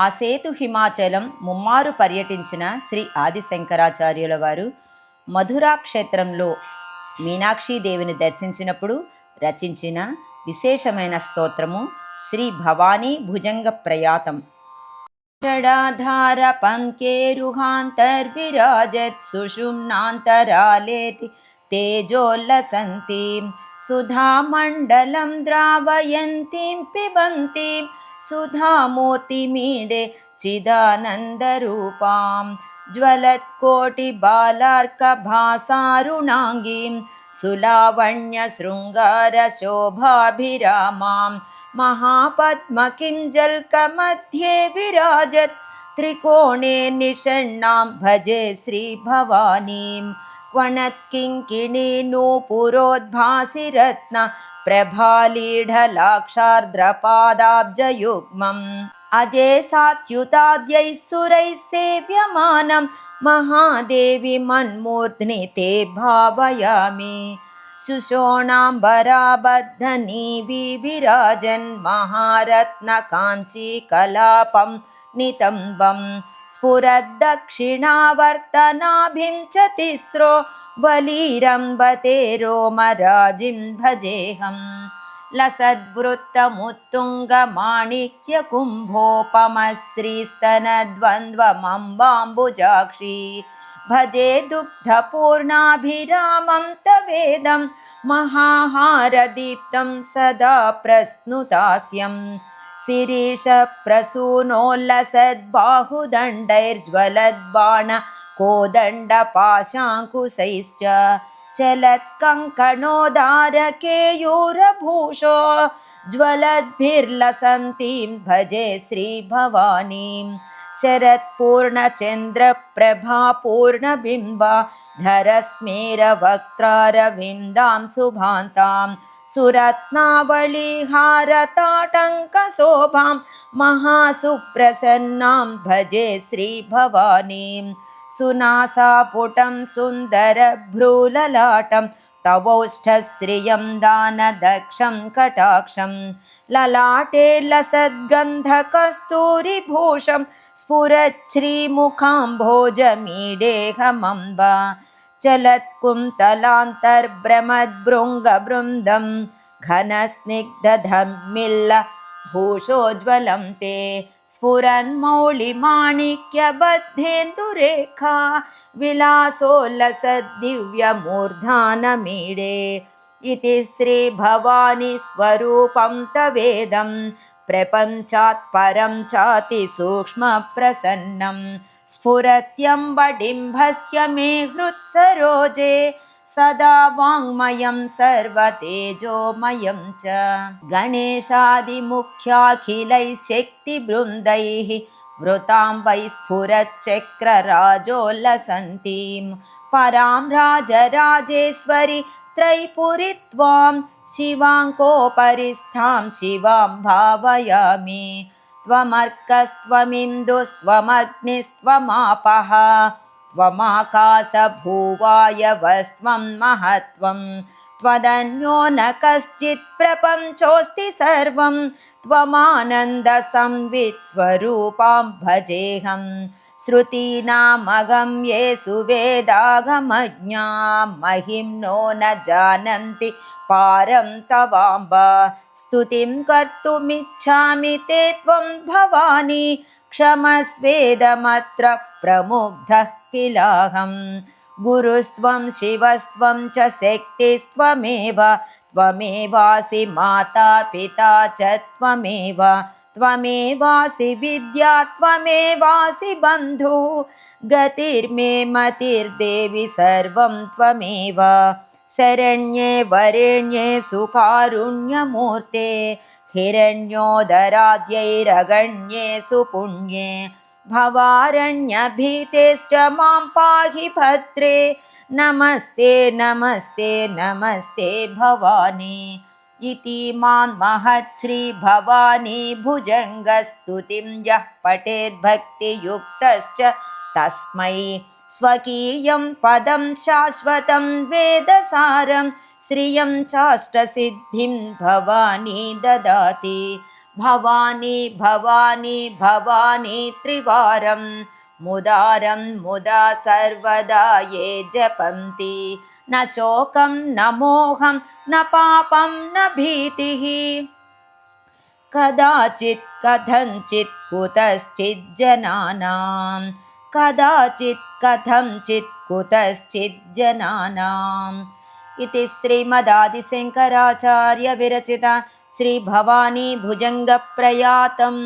ఆసేతు హిమాచలం ముమ్మారు పర్యటించిన శ్రీ ఆదిశంకరాచార్యుల వారు మధురా క్షేత్రంలో మీనాక్షీదేవిని దర్శించినప్పుడు రచించిన విశేషమైన స్తోత్రము శ్రీ భవానీ భుజంగ ప్రయాతం. షడాధార పంకేరుహాంతర్విరాజత్ సుషుమ్నాంతరాలేతి తేజోల్లసంతీం సుధామండలం ద్రావయంతీం పిబంతీం సుధామూర్తిమీడే చిదానందరూపాం జ్వలత్కోటిబాలార్కభాసారుణాంగీం సులావణ్యశృంగారశోభాభిరామాం महापद्मकिं जल्कमध्ये विराजत् त्रिकोणे निषण्णां भजे श्रीभवानीं क्वणत्किङ्किणी नूपुरोद्भासि रत्न प्रभालीढलाक्षार्द्रपादाब्जयुग्मम् अजे साच्युताद्यैः सुरैः सेव्यमानं महादेवी मन्मूर्ध्नि ते भावयामि सुषोणाम्बराबद्धनीवि विराजन् महारत्नकाञ्चीकलापं नितम्बं स्फुरद्दक्षिणावर्तनाभिं च तिस्रो बलीरम्बते रोमराजिं भजेऽहं लसद्वृत्तमुत्तुङ्गमाणिक्यकुम्भोपमश्रीस्तनद्वन्द्वमम्बाम्बुजाक्षी भजे दुग्धपूर्णाभिरामं तवेदं महाहारदीप्तं सदा प्रस्नुतास्यं शिरीषप्रसूनोल्लसद्बाहुदण्डैर्ज्वलद्बाणकोदण्डपाशाङ्कुशैश्च चलत्कङ्कणोदारकेयूरभूषो ज्वलद्भिर्लसन्तीं भजे श्रीभवानीं शरत्पूर्णचन्द्रप्रभापूर्णबिम्बा धरस्मेरवक्त्रारविन्दां शुभान्तां सुरत्नावलीहारताटङ्कशोभां महासुप्रसन्नां भजे श्रीभवानीं सुनासापुटं सुन्दरभ्रूललाटं तवौष्ठश्रियं दानदक्षं कटाक्षं ललाटे लसद्गन्धकस्तूरिभूषं स्फुरच्छ्रीमुखाम्भोजमीडेहमम्बा चलत्कुन्तलान्तर्भ्रमद्भृङ्गबृन्दं घनस्निग्धधम्मिल्लभूषोज्ज्वलं ते स्फुरन्मौलिमाणिक्यबद्धेन्दुरेखा विलासोल्लसद्दिव्यमूर्धानमीडे इति श्रीभवानी स्वरूपं तवेदं प्रपञ्चात् परं चाति सूक्ष्मप्रसन्नं स्फुरत्यम्बडिम्भस्य मे हृत्सरोजे सदा वाङ्मयं सर्वतेजोमयं च गणेशादिमुख्याखिलैः शक्तिवृन्दैः वृतां वै स्फुरच्चक्रराजोल्लसन्तीं परां राजराजेश्वरि त्रैपुरि त्वां शिवाङ्कोपरिस्थां शिवां भावयामि त्वमर्कस्त्वमिन्दुस्त्वमग्निस्त्वमापः त्वमाकाशभूवायवस्त्वं महत्त्वं त्वदन्यो न कश्चित् प्रपञ्चोऽस्ति सर्वं त्वमानन्दसंवित् स्वरूपां भजेऽहं श्रुतीनामगम्येषु वेदागमज्ञा महिम्नो न जानन्ति पारं तवाम्ब स्तुतिं कर्तुमिच्छामि ते त्वं भवानी क्षमस्वेदमत्र प्रमुग्धः किलाहं गुरुस्त्वं शिवस्त्वं च शक्तिस्त्वमेव त्वमेवासि माता पिता च त्वमेव त्वमेवासि विद्या त्वमेवासि बन्धुः गतिर्मे मतिर्देवि सर्वं त्वमेव शरण्ये वरेण्ये सुकारुण्यमूर्ते हिरण्योदराद्यैरगण्ये सुपुण्ये भवारण्यभीतेश्च मां पाहि भद्रे नमस्ते नमस्ते नमस्ते भवानी इति मां महच्छ्री भवानी भुजङ्गस्तुतिं यः पठेद्भक्तियुक्तश्च तस्मै स्वकीयं पदं शाश्वतं वेदसारं श्रियं चाष्टसिद्धिं भवानी ददाति भवानी भवानी भवानी त्रिवारं मुदारं मुदा सर्वदा ये जपन्ति न शोकं न मोहं न पापं न भीतिः कदाचित् कथञ्चित् कुतश्चित् जनानां कदाचित् कथञ्चित् कुतश्चित् जनानाम् इति श्रीमदादिशङ्कराचार्य विरचित श्री भवानी भुजङ्ग प्रयातम्।